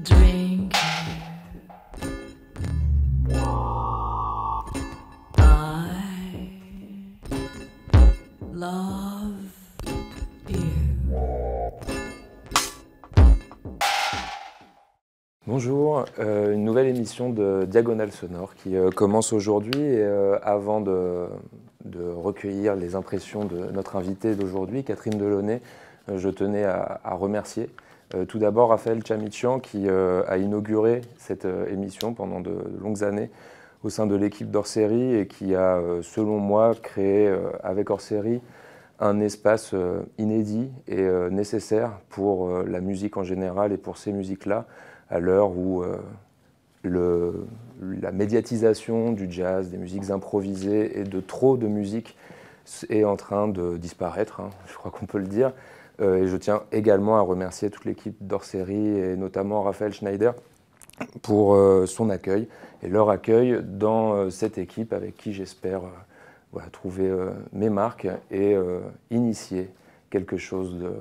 drink I love you. Bonjour, une nouvelle émission de Diagonale Sonore qui commence aujourd'hui et avant de recueillir les impressions de notre invitée d'aujourd'hui, Catherine Delaunay, je tenais à remercier tout d'abord Raphaël Tchamichian qui a inauguré cette émission pendant de longues années au sein de l'équipe d'Hors-Série et qui a, selon moi, créé avec Hors-Série un espace inédit et nécessaire pour la musique en général et pour ces musiques-là, à l'heure où la médiatisation du jazz, des musiques improvisées et de trop de musique est en train de disparaître, hein, je crois qu'on peut le dire. Et je tiens également à remercier toute l'équipe d'Hors-Série et notamment Raphaël Schneider pour son accueil et leur accueil dans cette équipe avec qui j'espère trouver mes marques et initier quelque chose de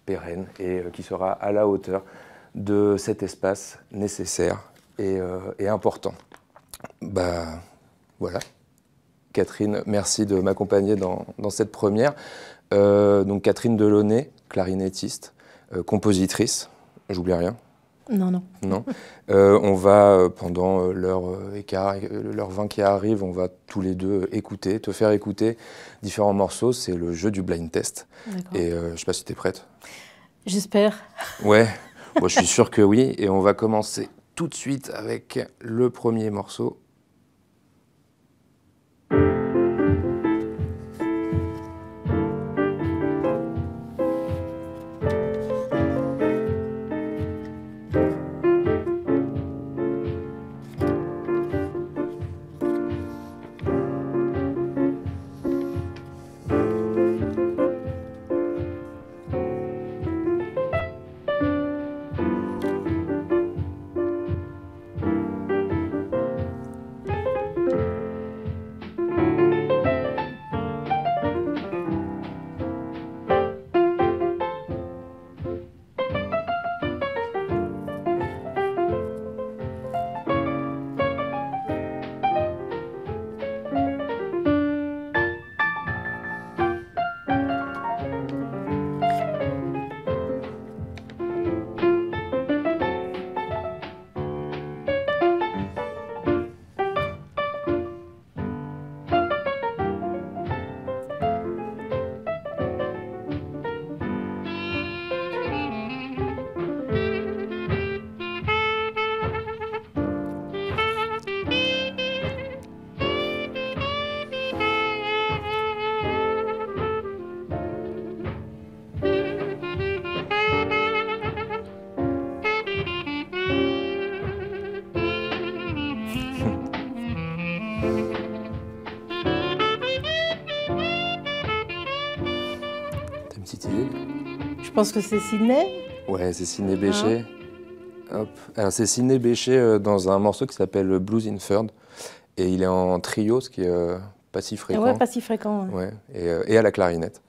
pérenne et qui sera à la hauteur de cet espace nécessaire et important. Voilà. Catherine, merci de m'accompagner dans cette première. Donc Catherine Delaunay, clarinettiste, compositrice, j'oublie rien. Non. On va, pendant l'heure 20 qui arrive, on va tous les deux te faire écouter différents morceaux. C'est le jeu du blind test. Et je ne sais pas si tu es prête. J'espère. Ouais, bon, je suis sûr que oui. Et on va commencer tout de suite avec le premier morceau. Je pense que c'est Sidney. Ouais, c'est Sidney Bechet. Hop. Alors c'est Sidney Bechet dans un morceau qui s'appelle Blues in Third. Et il est en trio, ce qui est pas si fréquent. Ouais, pas si fréquent. Ouais. Et à la clarinette.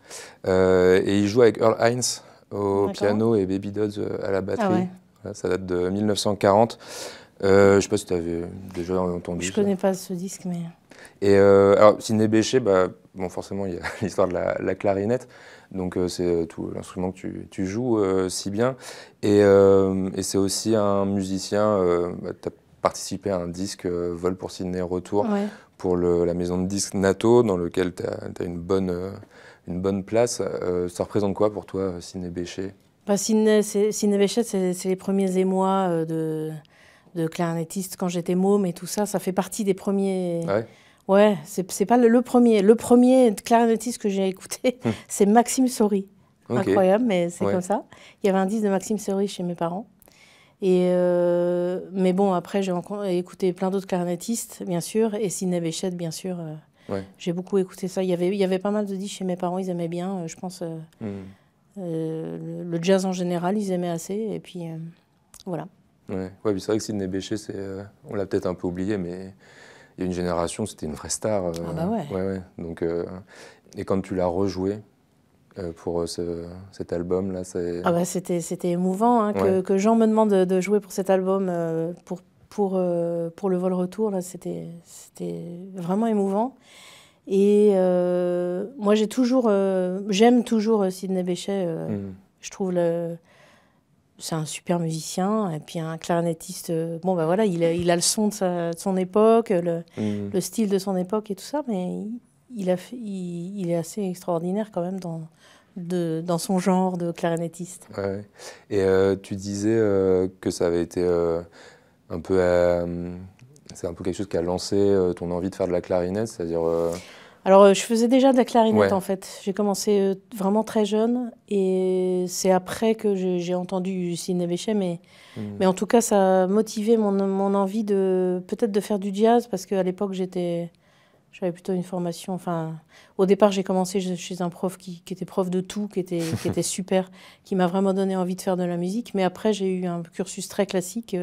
Et il joue avec Earl Hines au piano et Baby Dodds à la batterie. Ah ouais. Voilà, ça date de 1940. Je sais pas si tu avais déjà entendu. Je connais pas ce disque, mais... Et alors, Sidney Bechet, bon, forcément, il y a l'histoire de la clarinette. Donc, c'est tout l'instrument que tu joues si bien. Et c'est aussi un musicien. Tu as participé à un disque Vol pour Sidney Retour pour la maison de disques Nato, dans lequel tu as une bonne place. Ça représente quoi pour toi, Sidney Bechet? Sidney Bechet, c'est les premiers émois de clarinettiste quand j'étais môme et tout ça. Ça fait partie des premiers... Ouais, c'est pas le premier. Le premier clarinettiste que j'ai écouté, c'est Maxime Saury. Incroyable, mais c'est comme ça. Il y avait un disque de Maxime Saury chez mes parents. Mais bon, après, j'ai écouté plein d'autres clarinettistes, bien sûr, et Sidney Bechet, bien sûr. J'ai beaucoup écouté ça. Il y avait pas mal de disques chez mes parents, ils aimaient bien, je pense. Le jazz en général, ils aimaient assez, et puis voilà. Ouais, c'est vrai que Sidney Bechet, on l'a peut-être un peu oublié, mais... Il y a une génération, c'était une vraie star. Ah bah ouais. Donc, et quand tu l'as rejoué, pour cet album-là? Ah bah c'était émouvant hein, que Jean me demande de jouer pour cet album pour le vol retour. C'était vraiment émouvant. Et moi j'aime toujours Sidney Bechet. Je trouve c'est un super musicien et puis un clarinettiste. Bon bah voilà, il a le son de son époque, le style de son époque et tout ça, mais il est assez extraordinaire quand même dans son genre de clarinettiste. Ouais. Et tu disais que ça avait été un peu... c'est un peu quelque chose qui a lancé ton envie de faire de la clarinette, c'est-à-dire... Alors, je faisais déjà de la clarinette, en fait. J'ai commencé vraiment très jeune, et c'est après que j'ai entendu Sidney Bechet, mais en tout cas, ça a motivé mon envie peut-être de faire du jazz, parce qu'à l'époque, j'avais plutôt une formation... Enfin, au départ, j'ai commencé chez un prof qui était prof de tout, qui était super, qui m'a vraiment donné envie de faire de la musique, mais après, j'ai eu un cursus très classique...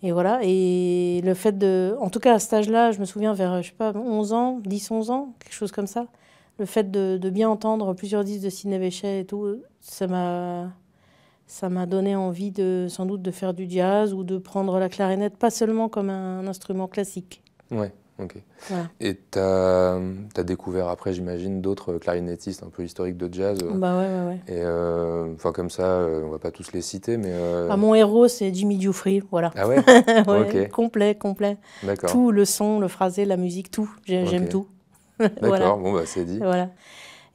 Et voilà, et le fait en tout cas à cet âge-là, je me souviens vers, je sais pas, 11 ans, 10, 11 ans, quelque chose comme ça, le fait de bien entendre plusieurs disques de Sidney Bechet et tout, ça m'a donné envie sans doute de faire du jazz ou de prendre la clarinette, pas seulement comme un instrument classique. Ouais, ok. Voilà. Et t'as découvert après, j'imagine, d'autres clarinettistes un peu historiques de jazz. Bah ouais. Et enfin comme ça, on va pas tous les citer, mais... mon héros, c'est Jimmy Giuffry, voilà. Ah ouais. Ouais, okay. Complet. D'accord. Tout, le son, le phrasé, la musique, tout. J'aime tout. D'accord, voilà. Bon bah c'est dit. Voilà.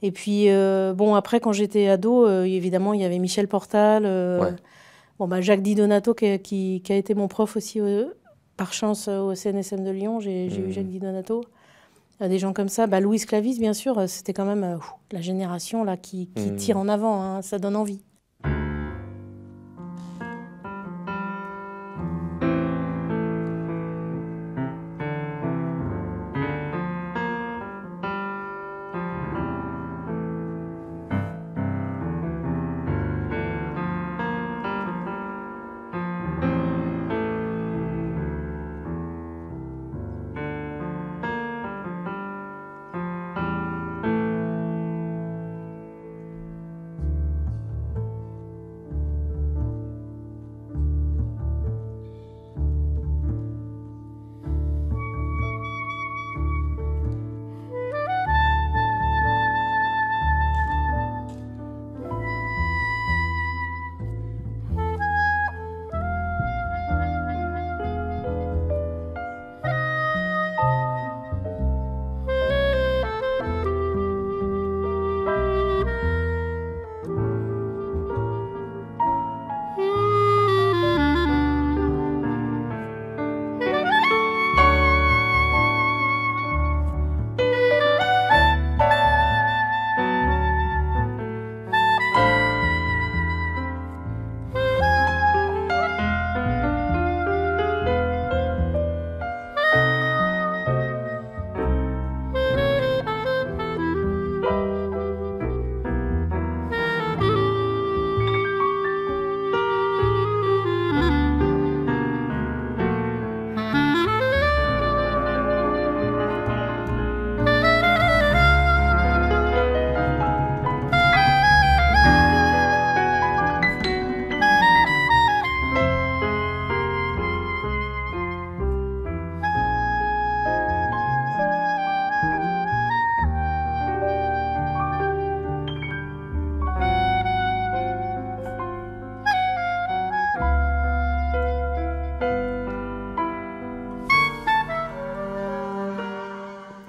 Et puis, bon, après, quand j'étais ado, évidemment, il y avait Michel Portal, bon, bah, Jacques Di Donato, qui a été mon prof aussi, par chance, au CNSM de Lyon. J'ai eu Jacques Di Donato. Des gens comme ça. Bah, Louis Clavis, bien sûr, c'était quand même la génération là, qui tire en avant. Hein, ça donne envie.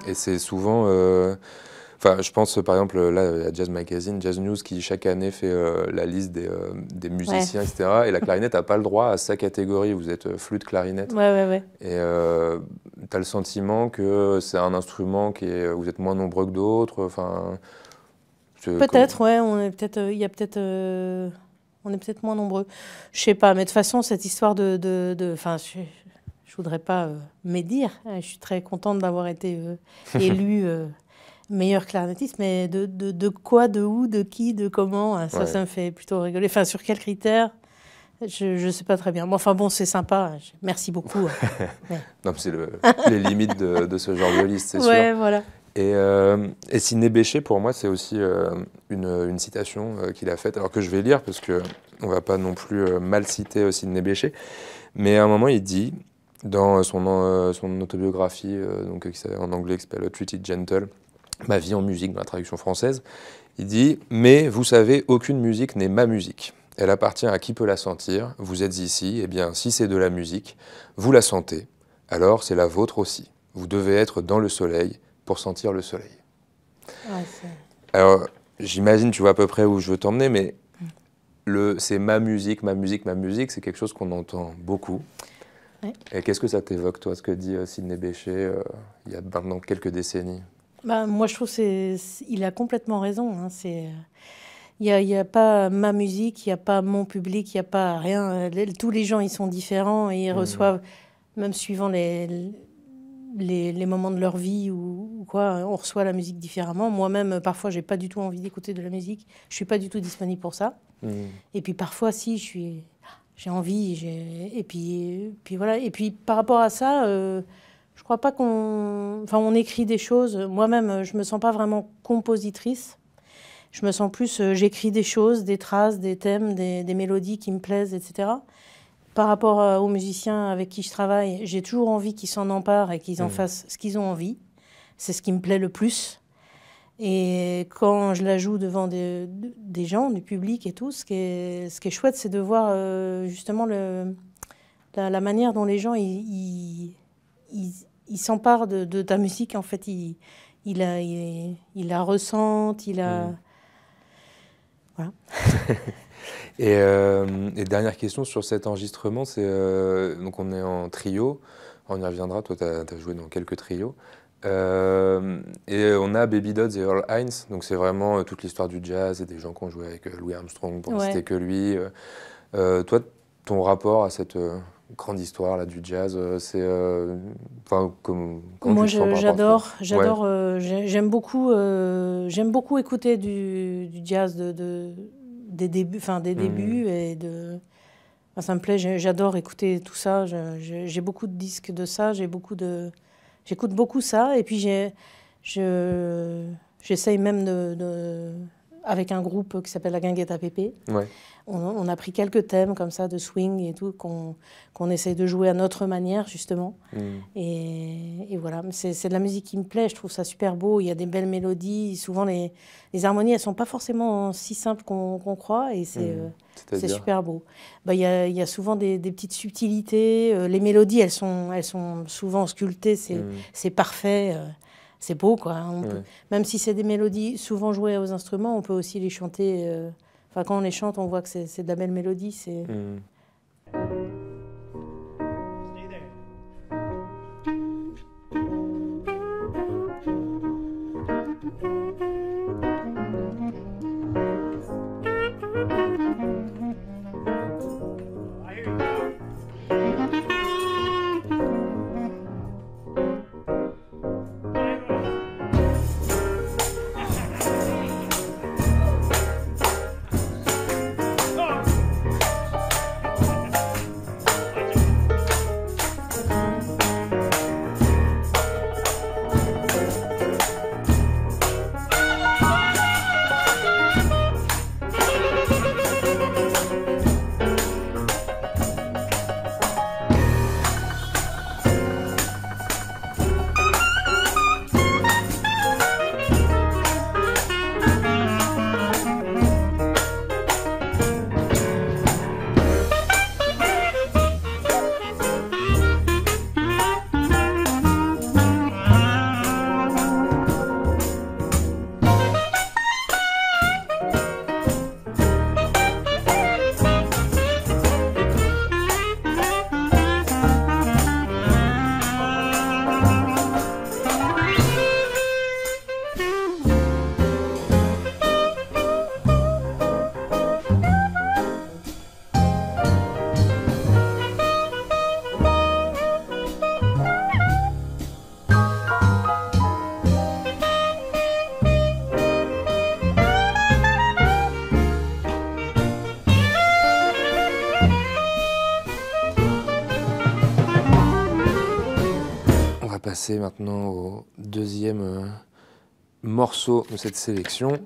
Et c'est souvent... Enfin, je pense par exemple là à Jazz Magazine, Jazz News qui chaque année fait la liste des musiciens, etc. Et la clarinette n'a pas le droit à sa catégorie. Vous êtes flûte clarinette. Ouais. Et tu as le sentiment que c'est un instrument vous êtes moins nombreux que d'autres. Enfin, peut-être, ouais. On est peut-être, on est peut-être moins nombreux. Je sais pas, mais de toute façon cette histoire enfin, je voudrais pas médire. Je suis très contente d'avoir été élue. Meilleur clarinettiste, mais de quoi, de où, de qui, de comment, ça me fait plutôt rigoler. Enfin, sur quels critères, je ne sais pas très bien. Bon, enfin bon, c'est sympa, merci beaucoup. Non, c'est les limites de ce genre de liste, c'est sûr. Ouais, voilà. Et Sidney Bechet, pour moi, c'est aussi une citation qu'il a faite, alors que je vais lire, parce qu'on ne va pas non plus mal citer Sidney Bechet, mais à un moment, il dit, dans son autobiographie, donc, en anglais, qui s'appelle Treat It Gentle, Ma vie en musique, dans la traduction française, il dit « Mais vous savez, aucune musique n'est ma musique. Elle appartient à qui peut la sentir. Vous êtes ici, eh bien, si c'est de la musique, vous la sentez. Alors, c'est la vôtre aussi. Vous devez être dans le soleil pour sentir le soleil. » Alors, j'imagine, tu vois à peu près où je veux t'emmener, mais c'est ma musique, c'est quelque chose qu'on entend beaucoup. Ouais. Et qu'est-ce que ça t'évoque, toi, ce que dit Sidney Bechet il y a maintenant quelques décennies? Moi, je trouve qu'il a complètement raison. Hein. Il n'y a pas ma musique, il n'y a pas mon public, il n'y a pas rien. Tous les gens, ils sont différents et ils reçoivent, même suivant les moments de leur vie ou quoi, on reçoit la musique différemment. Moi-même, parfois, je n'ai pas du tout envie d'écouter de la musique. Je ne suis pas du tout disponible pour ça. Et puis parfois, si, j'ai envie. Et puis voilà. Et puis par rapport à ça... je crois pas on écrit des choses. Moi-même, je me sens pas vraiment compositrice. Je me sens plus, j'écris des choses, des traces, des thèmes, des mélodies qui me plaisent, etc. Par rapport aux musiciens avec qui je travaille, j'ai toujours envie qu'ils s'en emparent et qu'ils en fassent ce qu'ils ont envie. C'est ce qui me plaît le plus. Et quand je la joue devant des gens, du public et tout, ce qui est chouette, c'est de voir justement la manière dont les gens il s'empare de ta musique, en fait, il la ressent, voilà. Et dernière question sur cet enregistrement, c'est donc on est en trio, on y reviendra, toi tu as joué dans quelques trios, et on a Baby Dodds et Earl Hines, donc c'est vraiment toute l'histoire du jazz et des gens qui ont joué avec Louis Armstrong, pour ne citer que lui. Toi, ton rapport à cette... grande histoire là, du jazz, c'est... Moi, j'adore, j'aime beaucoup écouter du jazz des débuts, et ça me plaît, j'adore écouter tout ça, j'ai beaucoup de disques de ça, j'écoute beaucoup ça, et puis j'essaye même avec un groupe qui s'appelle la Guinguette à Pépé. Ouais. On a pris quelques thèmes comme ça de swing et tout qu'on essaye de jouer à notre manière justement. Et voilà, c'est de la musique qui me plaît, je trouve ça super beau, il y a des belles mélodies, souvent les harmonies elles sont pas forcément si simples qu'on croit et c'est super beau. Il y a souvent des petites subtilités, les mélodies elles sont souvent sculptées, c'est parfait. C'est beau, quoi. Même si c'est des mélodies souvent jouées aux instruments, on peut aussi les chanter. Quand on les chante, on voit que c'est de la belle mélodie. Passer maintenant au deuxième morceau de cette sélection.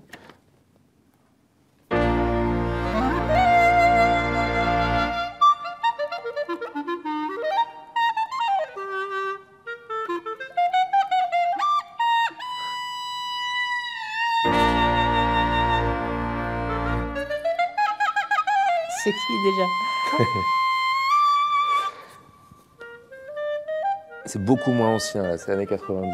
C'est qui déjà? C'est beaucoup moins ancien, là, c'est années 90.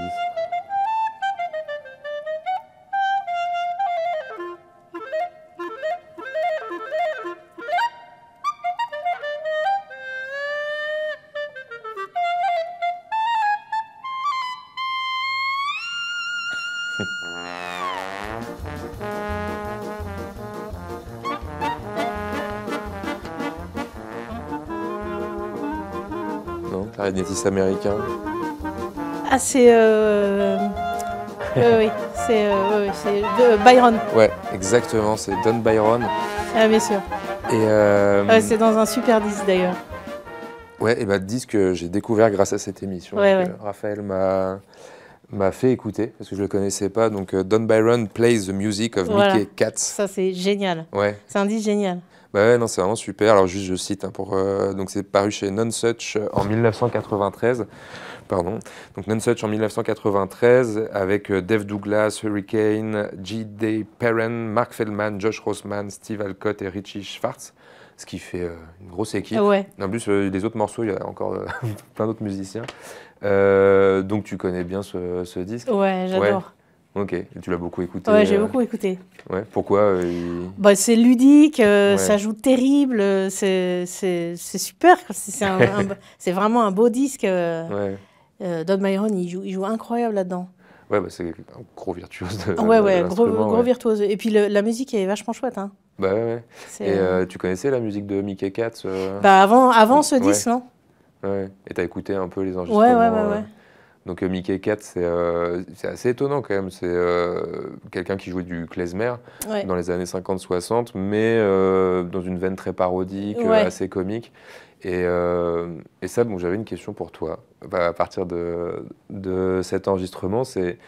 Non, clarinettiste américain. Ah, c'est... oui, c'est Byron. Ouais, exactement, c'est Don Byron. Ah, bien sûr. Et C'est dans un super disque d'ailleurs. ouais, et bah disque que j'ai découvert grâce à cette émission. Ouais, Donc, Raphaël m'a fait écouter parce que je le connaissais pas. Donc Don Byron plays the music of Voilà. Mickey Katz. Ça, c'est génial. Ouais. C'est un disque génial. Bah ouais, non, c'est vraiment super. Alors juste, je cite, hein, donc c'est paru chez Nonesuch en 1993. Pardon. Donc Nonesuch en 1993 avec Dave Douglas, Hurricane, J.D. Perrin, Mark Feldman, Josh Grossman, Steve Alcott et Richie Schwartz. Ce qui fait une grosse équipe. Ouais. En plus, les autres morceaux, il y a encore plein d'autres musiciens. Donc tu connais bien ce disque? Ouais, j'adore. Ok, et tu l'as beaucoup écouté? Ouais, j'ai beaucoup écouté. Ouais, pourquoi Bah, c'est ludique, Ouais. ça joue terrible, c'est super. C'est vraiment un beau disque. Ouais. Don Byron, il joue incroyable là-dedans. Ouais, bah, c'est un gros virtuose de Ouais, de gros l'instrument, ouais. virtuose. Et puis la musique est vachement chouette. Hein. Bah ouais. C'est, Et tu connaissais la musique de Mickey Katz Bah, avant ce Ouais. disque, non? Ouais. Et t'as écouté un peu les enregistrements Ouais. Donc Mickey Katz, c'est assez étonnant quand même. C'est quelqu'un qui jouait du klezmer Ouais. dans les années 50-60, mais dans une veine très parodique, Ouais. assez comique. Et ça, bon, j'avais une question pour toi. Bah, à partir de cet enregistrement, c'est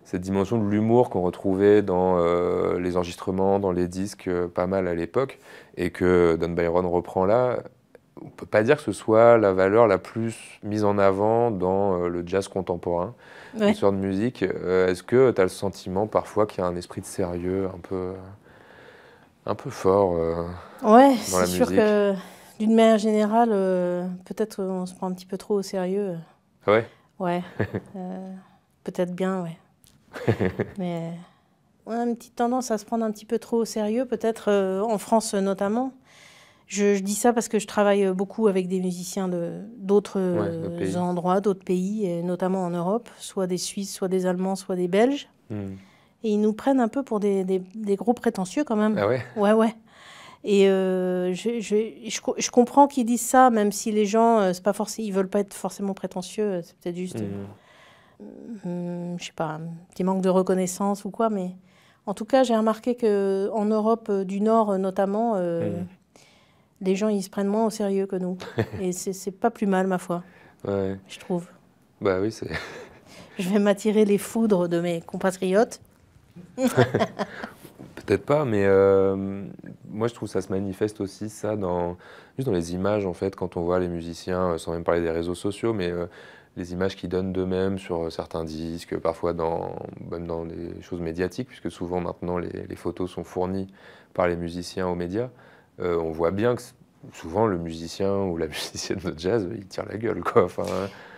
cette dimension de l'humour qu'on retrouvait dans les enregistrements, dans les disques, pas mal à l'époque, et que Don Byron reprend là. On ne peut pas dire que ce soit la valeur la plus mise en avant dans le jazz contemporain, Ouais. une sorte de musique. Est-ce que tu as le sentiment parfois qu'il y a un esprit de sérieux un peu fort Ouais, dans la c'est sûr musique? que d'une manière générale, peut-être on se prend un petit peu trop au sérieux. Ouais. Ouais, peut-être bien, ouais. Mais on a une petite tendance à se prendre un petit peu trop au sérieux, peut-être en France notamment. Je dis ça parce que je travaille beaucoup avec des musiciens d'autres pays. endroits, d'autres pays, et notamment en Europe, soit des Suisses, soit des Allemands, soit des Belges. Et ils nous prennent un peu pour des gros prétentieux quand même. Ah ouais? Ouais. Et je comprends qu'ils disent ça, même si les gens, c'est pas forcément, ils veulent pas être forcément prétentieux. C'est peut-être juste, je sais pas, un petit manque de reconnaissance ou quoi. Mais en tout cas, j'ai remarqué que en Europe du Nord notamment, les gens ils se prennent moins au sérieux que nous. Et c'est pas plus mal, ma foi, Ouais. je trouve. Bah oui, c'est... Je vais m'attirer les foudres de mes compatriotes. Peut-être pas, mais moi je trouve que ça se manifeste aussi ça juste dans les images en fait, quand on voit les musiciens, sans même parler des réseaux sociaux, mais les images qu'ils donnent d'eux-mêmes sur certains disques, parfois même dans des choses médiatiques, puisque souvent maintenant les photos sont fournies par les musiciens aux médias. On voit bien que souvent le musicien ou la musicienne de jazz, il tire la gueule, quoi. Enfin,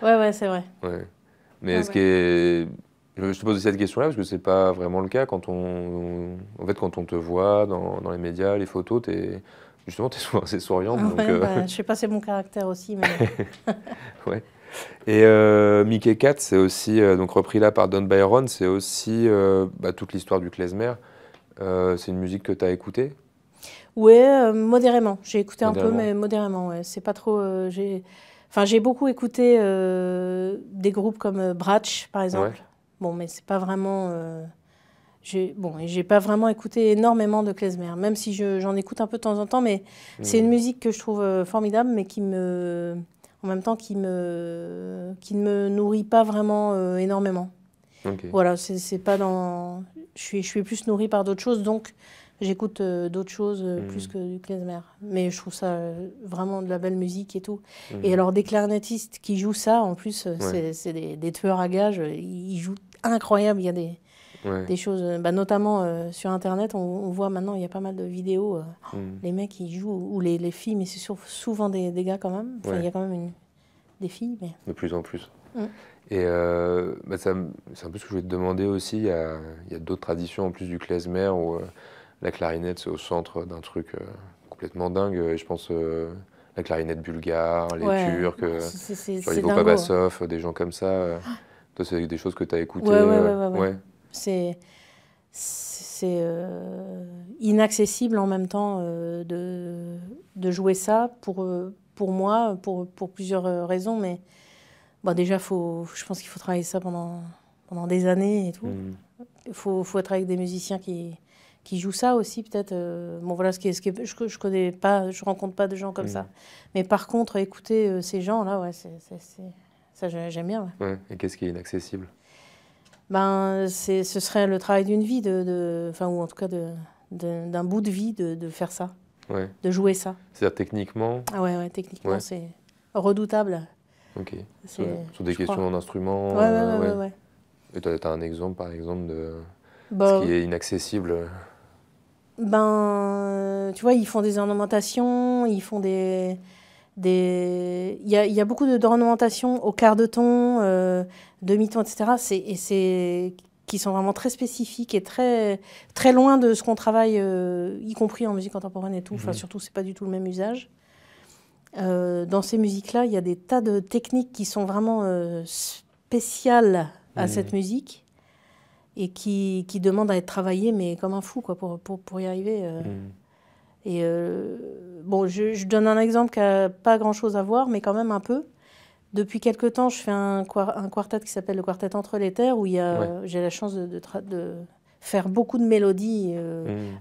Ouais, c'est vrai. ouais. Mais ce qui est... Je te pose cette question-là parce que c'est pas vraiment le cas quand en fait, quand on te voit dans les médias, les photos, justement, t'es souvent assez souriante. Donc, Je sais pas, c'est mon caractère aussi, mais... ouais. Et Mickey Katz, c'est aussi, donc repris là par Don Byron, c'est aussi toute l'histoire du klezmer. C'est une musique que tu as écoutée? Ouais, modérément. J'ai écouté un peu, mais modérément, ouais. C'est pas trop... j'ai beaucoup écouté des groupes comme Bratsch, par exemple. Ouais. Bon, mais c'est pas vraiment... j'ai pas vraiment écouté énormément de klezmer, même si j'en écoute un peu de temps en temps, mais c'est une musique que je trouve formidable, mais en même temps, qui ne me nourrit pas vraiment énormément. Okay. Voilà, c'est pas dans... Je suis plus nourrie par d'autres choses, donc j'écoute d'autres choses plus que du klezmer. Mais je trouve ça vraiment de la belle musique et tout. Et alors, des clarinettistes qui jouent ça, en plus, c'est des tueurs à gages. Ils jouent incroyable. Il y a des choses, notamment sur Internet, on voit maintenant, il y a pas mal de vidéos. Les mecs, ils jouent, ou les filles, mais c'est souvent des gars quand même. Enfin, il y a quand même des filles. Mais... De plus en plus. Et c'est un peu ce que je voulais te demander aussi. Il y a d'autres traditions en plus du klezmer où la clarinette c'est au centre d'un truc complètement dingue. Et je pense la clarinette bulgare, les Turcs, genre les Babassov, des gens comme ça. Toi, c'est des choses que tu as écoutées. Ouais. C'est inaccessible en même temps de jouer ça pour moi, pour plusieurs raisons. Mais déjà, je pense qu'il faut travailler ça pendant des années et tout. Il faut être avec des musiciens qui jouent ça aussi, peut-être. Voilà, je connais pas, je rencontre pas de gens comme ça. Mais par contre, écouter ces gens-là, ça, j'aime bien. Ouais. Et qu'est-ce qui est inaccessible? Ce serait le travail d'une vie, ou en tout cas d'un bout de vie de faire ça, de jouer ça. C'est-à-dire techniquement? Ah ouais, techniquement, c'est redoutable. Ok. Sur des questions d'instruments? Ouais. Et tu as un exemple, par exemple, de ce qui est inaccessible? Tu vois, ils font des ornementations, ils font il y a beaucoup d'ornementations au quart de ton, demi-ton, etc. Qui sont vraiment très spécifiques et très, très loin de ce qu'on travaille, y compris en musique contemporaine et tout. Enfin, surtout, c'est pas du tout le même usage. Dans ces musiques-là, il y a des tas de techniques qui sont vraiment spéciales à cette musique et qui demandent à être travaillées, mais comme un fou, quoi, pour y arriver. Je donne un exemple qui n'a pas grand-chose à voir, mais quand même un peu. Depuis quelque temps, je fais un quartet qui s'appelle le Quartet Entre les Terres, où j'ai la chance de faire beaucoup de mélodies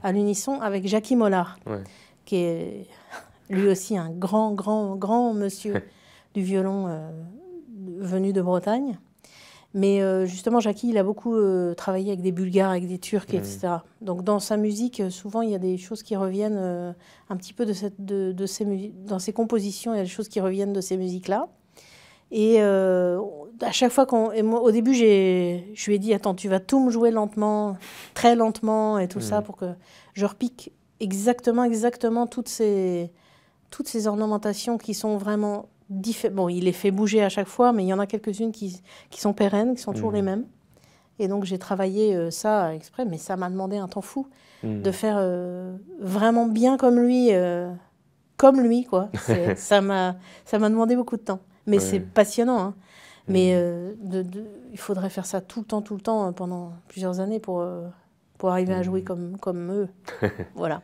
à l'unisson avec Jackie Mollard, qui est lui aussi un grand monsieur du violon venu de Bretagne. Mais justement, Jackie, il a beaucoup travaillé avec des Bulgares, avec des Turcs, etc. Donc dans sa musique, souvent, il y a des choses qui reviennent un petit peu dans ses compositions, il y a des choses qui reviennent de ces musiques-là. Et à chaque fois au début, je lui ai dit, attends, tu vas tout me jouer lentement, très lentement et tout ça, pour que je repique exactement toutes ces ornementations qui sont vraiment différentes. Bon, il les fait bouger à chaque fois, mais il y en a quelques-unes qui sont pérennes, qui sont toujours les mêmes. Et donc, j'ai travaillé ça exprès, mais ça m'a demandé un temps fou de faire vraiment bien comme lui, quoi. Ça m'a demandé beaucoup de temps. Mais c'est passionnant, hein. Mais il faudrait faire ça tout le temps, pendant plusieurs années pour arriver à jouer comme eux. Voilà.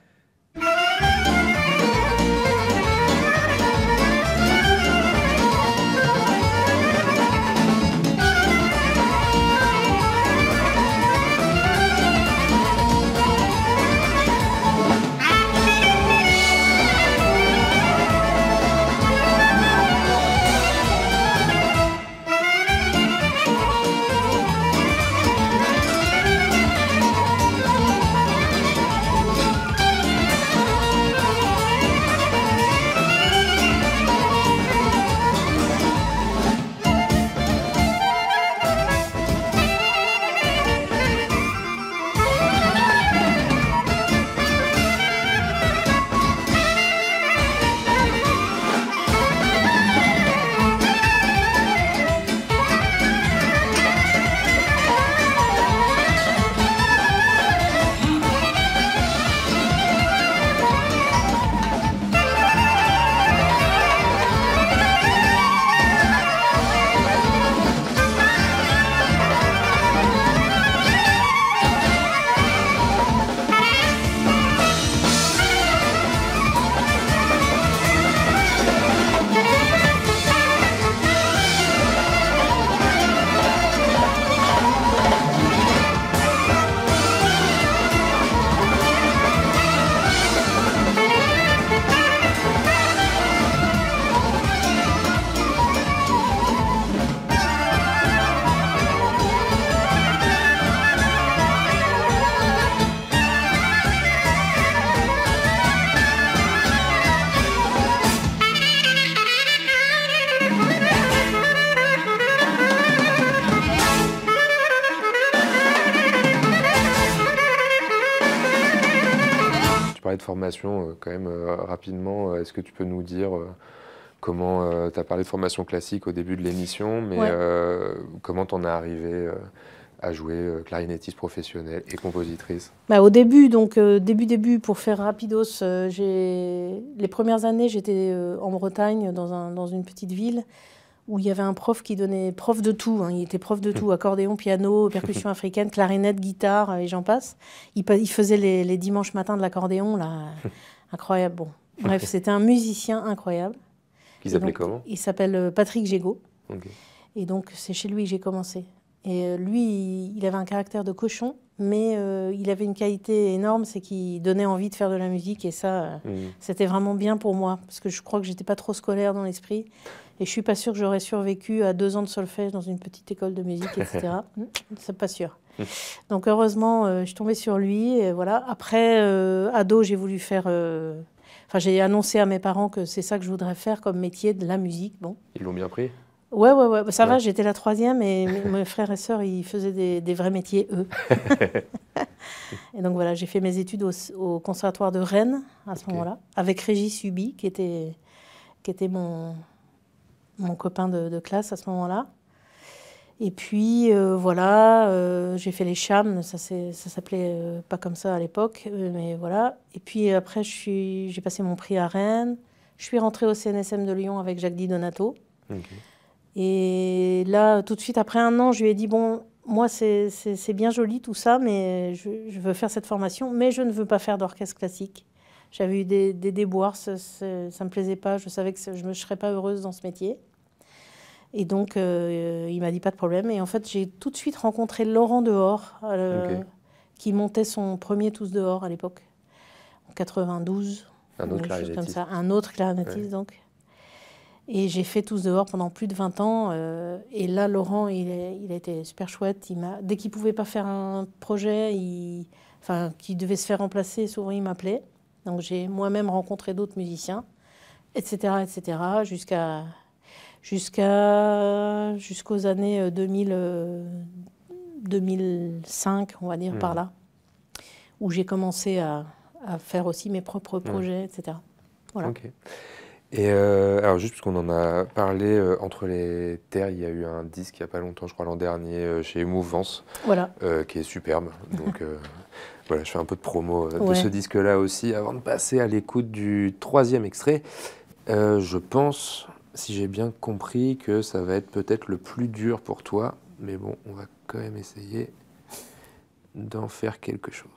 formation, quand même, rapidement, est-ce que tu peux nous dire comment, tu as parlé de formation classique au début de l'émission, mais comment t'en es arrivée à jouer clarinettiste professionnelle et compositrice? Bah, au début, donc début, pour faire rapidos, les premières années, j'étais en Bretagne, dans une petite ville, où il y avait un prof qui donnait prof de tout. Hein. Il était prof de tout, accordéon, piano, percussion africaine, clarinette, guitare, et j'en passe. Il faisait les dimanches matins de l'accordéon, là, incroyable. Bon, bref, c'était un musicien incroyable. Qui s'appelait comment? Il s'appelle Patrick Gégaud. Okay. Et donc, c'est chez lui que j'ai commencé. Et lui, il avait un caractère de cochon, mais il avait une qualité énorme, c'est qu'il donnait envie de faire de la musique. Et ça, c'était vraiment bien pour moi, parce que je crois que j'étais pas trop scolaire dans l'esprit. Et je suis pas sûre que j'aurais survécu à 2 ans de solfège dans une petite école de musique, etc. C'est pas sûr. Donc heureusement, je suis tombée sur lui. Et voilà. Après, ado, j'ai voulu faire... Enfin, j'ai annoncé à mes parents que c'est ça que je voudrais faire comme métier, de la musique. Bon. Ils l'ont bien pris? Ouais. Ça va, j'étais la 3e et mes frères et sœurs, ils faisaient des vrais métiers, eux. Et donc voilà, j'ai fait mes études au conservatoire de Rennes à ce moment-là, avec Régis Huby, qui était mon copain de classe à ce moment-là. Et puis voilà, j'ai fait les CHAM, ça s'appelait pas comme ça à l'époque, mais voilà. Et puis après, j'ai passé mon prix à Rennes. Je suis rentrée au CNSM de Lyon avec Jacques Di Donato. Okay. Et là, tout de suite, après 1 an, je lui ai dit, bon, moi, c'est bien joli tout ça, mais je veux faire cette formation, mais je ne veux pas faire d'orchestre classique. J'avais eu des déboires, ça me plaisait pas, je savais que je ne serais pas heureuse dans ce métier. Et donc, il m'a dit, pas de problème. Et en fait, j'ai tout de suite rencontré Laurent Dehors, qui montait son premier Tous dehors à l'époque, en 92. Un autre clarinettiste. Comme ça. Un autre clarinettiste, donc. Et j'ai fait Tous dehors pendant plus de 20 ans. Et là, Laurent, il a été super chouette. Dès qu'il ne pouvait pas faire un projet, qui devait se faire remplacer, souvent il m'appelait. Donc j'ai moi-même rencontré d'autres musiciens, etc., jusqu'aux années 2005, on va dire, par là, où j'ai commencé à faire aussi mes propres projets, etc. Voilà. Okay. Et alors juste parce qu'on en a parlé, Entre les terres, il y a eu un disque il n'y a pas longtemps, je crois l'an dernier, chez Émouvance, voilà. Qui est superbe. Donc voilà, je fais un peu de promo de ce disque-là aussi. Avant de passer à l'écoute du 3e extrait, je pense, si j'ai bien compris, que ça va être peut-être le plus dur pour toi. Mais bon, on va quand même essayer d'en faire quelque chose.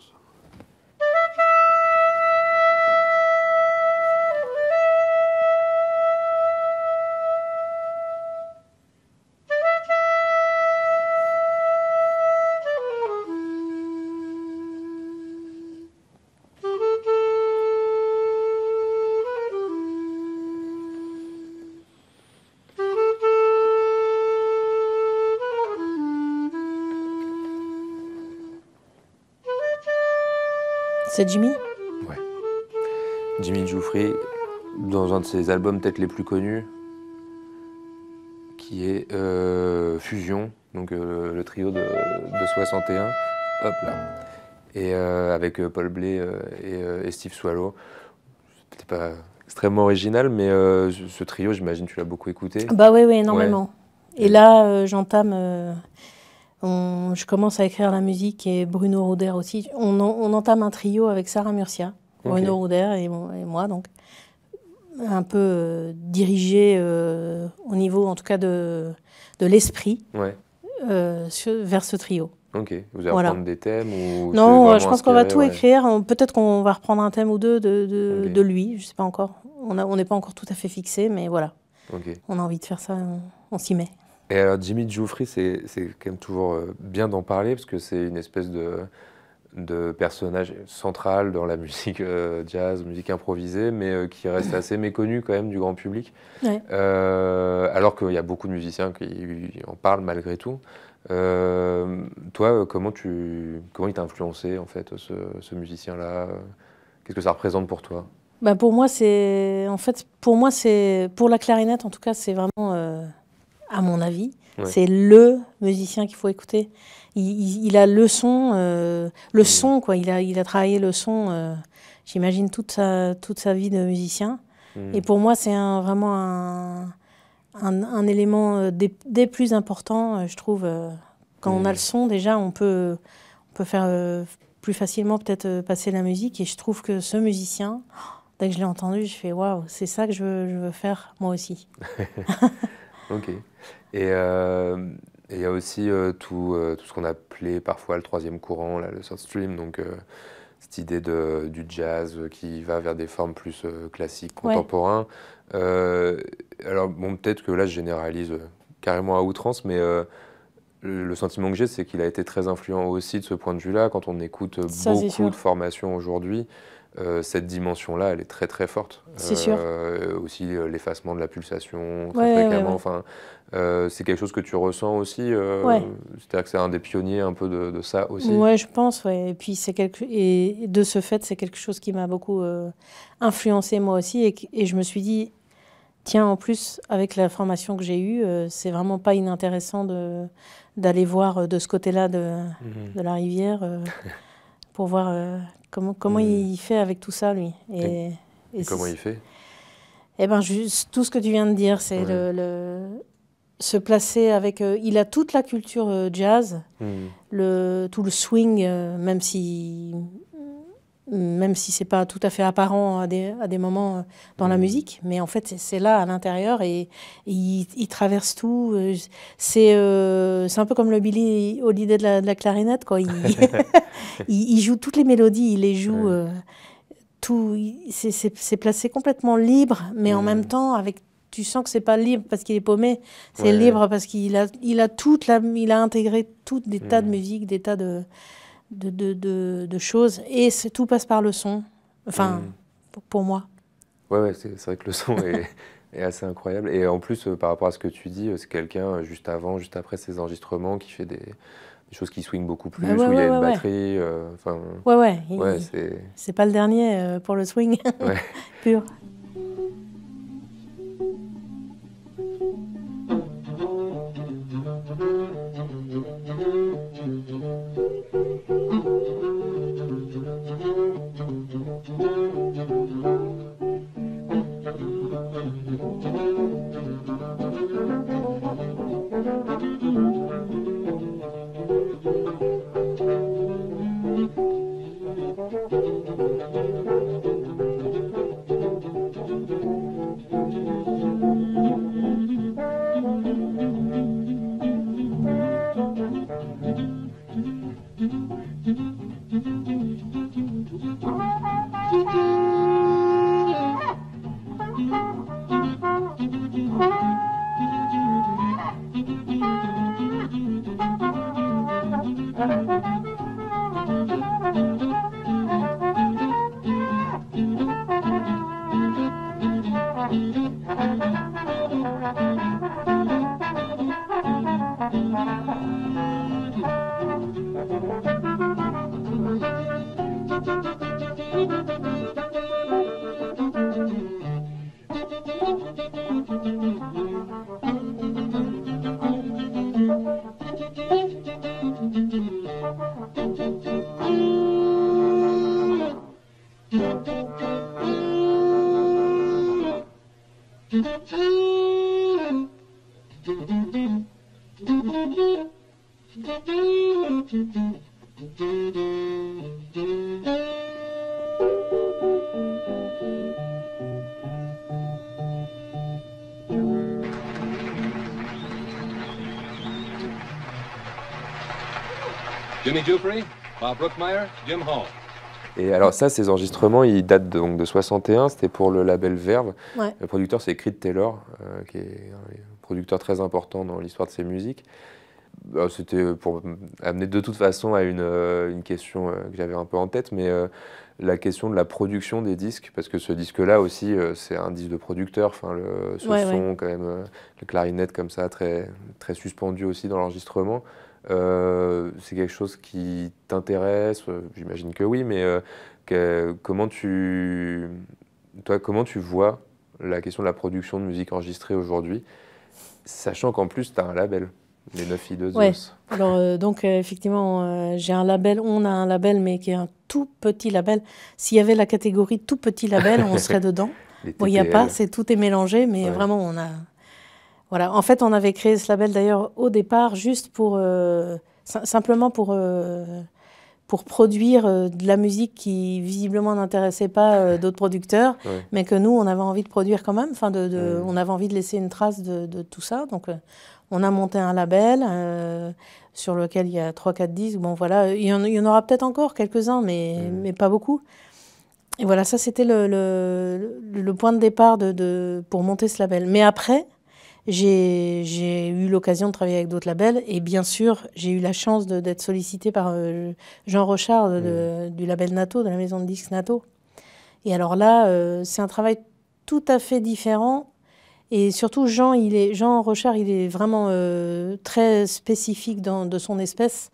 C'est Jimmy? Ouais. Jimmy Giuffry, dans un de ses albums peut-être les plus connus, qui est Fusion, donc le trio de 61, hop là. Et avec Paul Bley et Steve Swallow. C'était pas extrêmement original, mais ce trio, j'imagine tu l'as beaucoup écouté. Bah oui, énormément. Ouais. Et là, j'entame... je commence à écrire la musique et Bruno Roder aussi. On entame un trio avec Sarah Murcia, Bruno Roder et moi, donc un peu dirigé au niveau, en tout cas, de l'esprit vers ce trio. Ok. Vous allez reprendre des thèmes ou Non, je pense qu'on va tout écrire. Peut-être qu'on va reprendre un thème ou deux de lui. Je ne sais pas encore. On n'est pas encore tout à fait fixé, mais voilà. On a envie de faire ça, on s'y met. Et alors Jimmy Giuffry, c'est quand même toujours bien d'en parler parce que c'est une espèce de personnage central dans la musique jazz, musique improvisée, mais qui reste assez méconnu quand même du grand public. Ouais. Alors qu'il y a beaucoup de musiciens qui en parlent malgré tout. Toi, comment il t'a influencé en fait ce musicien-là? Qu'est-ce que ça représente pour toi? Bah pour moi, pour la clarinette en tout cas, c'est vraiment... à mon avis, c'est le musicien qu'il faut écouter. Il a le son, quoi. Il a travaillé le son. j'imagine toute sa vie de musicien. Et pour moi, c'est vraiment un élément des plus importants, je trouve. Quand on a le son, déjà, on peut faire plus facilement peut-être passer la musique. Et je trouve que ce musicien, dès que je l'ai entendu, je fais waouh, c'est ça que je veux faire moi aussi. Ok. Et il y a aussi tout ce qu'on appelait parfois le troisième courant, là, le third stream, donc cette idée du jazz qui va vers des formes plus classiques, contemporains. Alors bon, peut-être que là je généralise carrément à outrance, mais le sentiment que j'ai, c'est qu'il a été très influent aussi de ce point de vue-là. Quand on écoute beaucoup de formations aujourd'hui, cette dimension-là, elle est très très forte. C'est sûr. Aussi l'effacement de la pulsation, très fréquemment. Enfin, c'est quelque chose que tu ressens aussi. C'est-à-dire que c'est un des pionniers un peu de ça aussi. Ouais, je pense. Ouais. Et puis et de ce fait, c'est quelque chose qui m'a beaucoup influencé moi aussi. Et je me suis dit, tiens, en plus, avec la formation que j'ai eue, c'est vraiment pas inintéressant d'aller voir de ce côté-là de la rivière pour voir comment il fait avec tout ça, lui. Et comment il fait? Eh ben, juste tout ce que tu viens de dire, c'est se placer avec... il a toute la culture jazz, tout le swing, même si c'est pas tout à fait apparent à des moments dans la musique, mais en fait c'est là à l'intérieur et il traverse tout. C'est un peu comme le Billie Holiday de la clarinette, quoi. Il joue toutes les mélodies, il les joue tout. C'est placé complètement libre, mais en même temps tu sens que c'est pas libre parce qu'il est paumé, c'est libre parce qu'il a intégré des tas de musique, des tas de choses, et tout passe par le son, enfin, pour moi. Ouais, c'est vrai que le son est assez incroyable. Et en plus, par rapport à ce que tu dis, c'est quelqu'un, juste avant, juste après ses enregistrements, qui fait des choses qui swingent beaucoup plus, où il y a une batterie. C'est pas le dernier pour le swing pur. Jimmy Dupree, Bob Brookmeyer, Jim Hall. Et alors ça, ces enregistrements, ils datent donc de 61, c'était pour le label Verve. Le producteur, c'est Creed Taylor, qui est un producteur très important dans l'histoire de ses musiques. C'était pour amener de toute façon à une question que j'avais un peu en tête, mais la question de la production des disques, parce que ce disque-là aussi, c'est un disque de producteur, enfin, son, quand même, la clarinette comme ça, très, très suspendu aussi dans l'enregistrement. C'est quelque chose qui t'intéresse? J'imagine que oui, mais comment tu vois la question de la production de musique enregistrée aujourd'hui, sachant qu'en plus tu as un label? Les 9 filles de Zeus. Ouais. Alors, donc, effectivement, j'ai un label, on a un label, mais qui est un tout petit label. S'il y avait la catégorie tout petit label, on serait dedans. Bon, il n'y a pas, tout est mélangé, mais vraiment, on a... Voilà. En fait, on avait créé ce label, d'ailleurs, au départ, juste pour... simplement pour produire de la musique qui, visiblement, n'intéressait pas d'autres producteurs, mais que nous, on avait envie de produire quand même. Enfin, on avait envie de laisser une trace de tout ça. Donc, on a monté un label sur lequel il y a 3-4 disques. Bon, voilà, il y en aura peut-être encore quelques-uns, mais pas beaucoup. Et voilà, ça, c'était le point de départ pour monter ce label. Mais après, j'ai eu l'occasion de travailler avec d'autres labels. Et bien sûr, j'ai eu la chance d'être sollicitée par Jean Rochard du label Nato, de la maison de disques Nato. Et alors là, c'est un travail tout à fait différent. Et surtout, Jean Rochard, il est vraiment très spécifique de son espèce,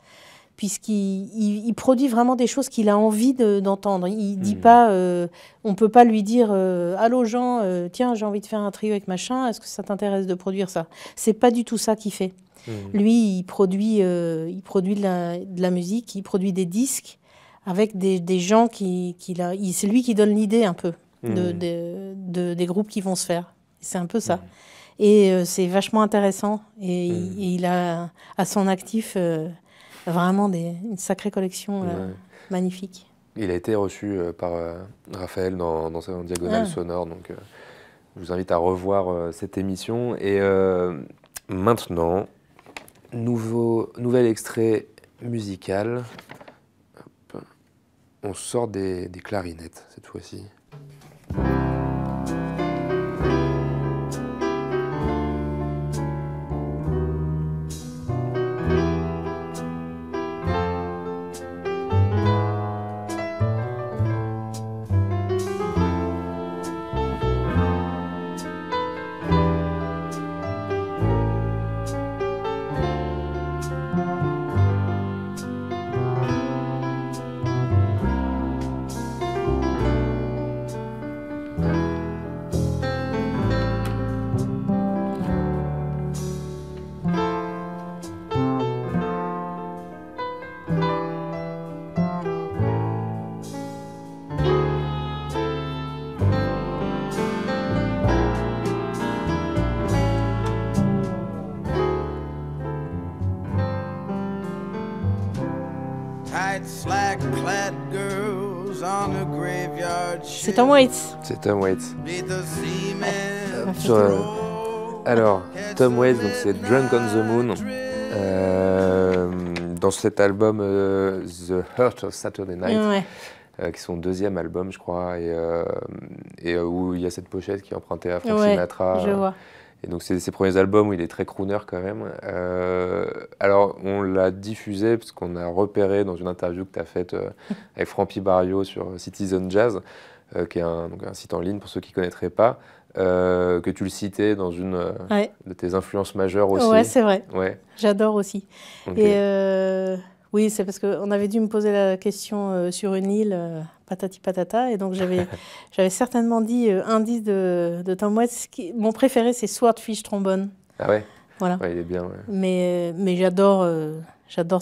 puisqu'il produit vraiment des choses qu'il a envie d'entendre. Il ne dit pas, on ne peut pas lui dire allô Jean, tiens, j'ai envie de faire un trio avec machin, est-ce que ça t'intéresse de produire ça? C'est pas du tout ça qu'il fait. Lui, il produit de la musique, il produit des disques avec des gens c'est lui qui donne l'idée un peu des groupes qui vont se faire. C'est un peu ça. Et c'est vachement intéressant. Et il a à son actif vraiment une sacrée collection magnifique. Il a été reçu par Raphaël dans sa diagonale sonore. Donc, je vous invite à revoir cette émission. Et maintenant, nouvel extrait musical. Hop. On sort des clarinettes cette fois-ci. C'est Tom Waits. C'est Tom Waits. Alors, Tom Waits, donc c'est Drunk on the Moon. Dans cet album The Heart of Saturday Night, qui est son deuxième album, je crois, et où il y a cette pochette qui est empruntée à Frank Sinatra. Je vois. Et donc, c'est ses premiers albums où il est très crooner quand même. Alors, on l'a diffusé parce qu'on a repéré dans une interview que tu as faite avec Francky Barrio sur Citizen Jazz, qui est un site en ligne pour ceux qui ne connaîtraient pas, que tu le citais dans une de tes influences majeures aussi. Ouais, c'est vrai. Ouais. J'adore aussi. Okay. Et oui, c'est parce qu'on avait dû me poser la question sur une île, patati patata, et donc j'avais certainement dit un disque de Tom Waits. Mon préféré, c'est Swordfish Trombone. Ah ouais. Voilà. Ouais, il est bien. Ouais. Mais j'adore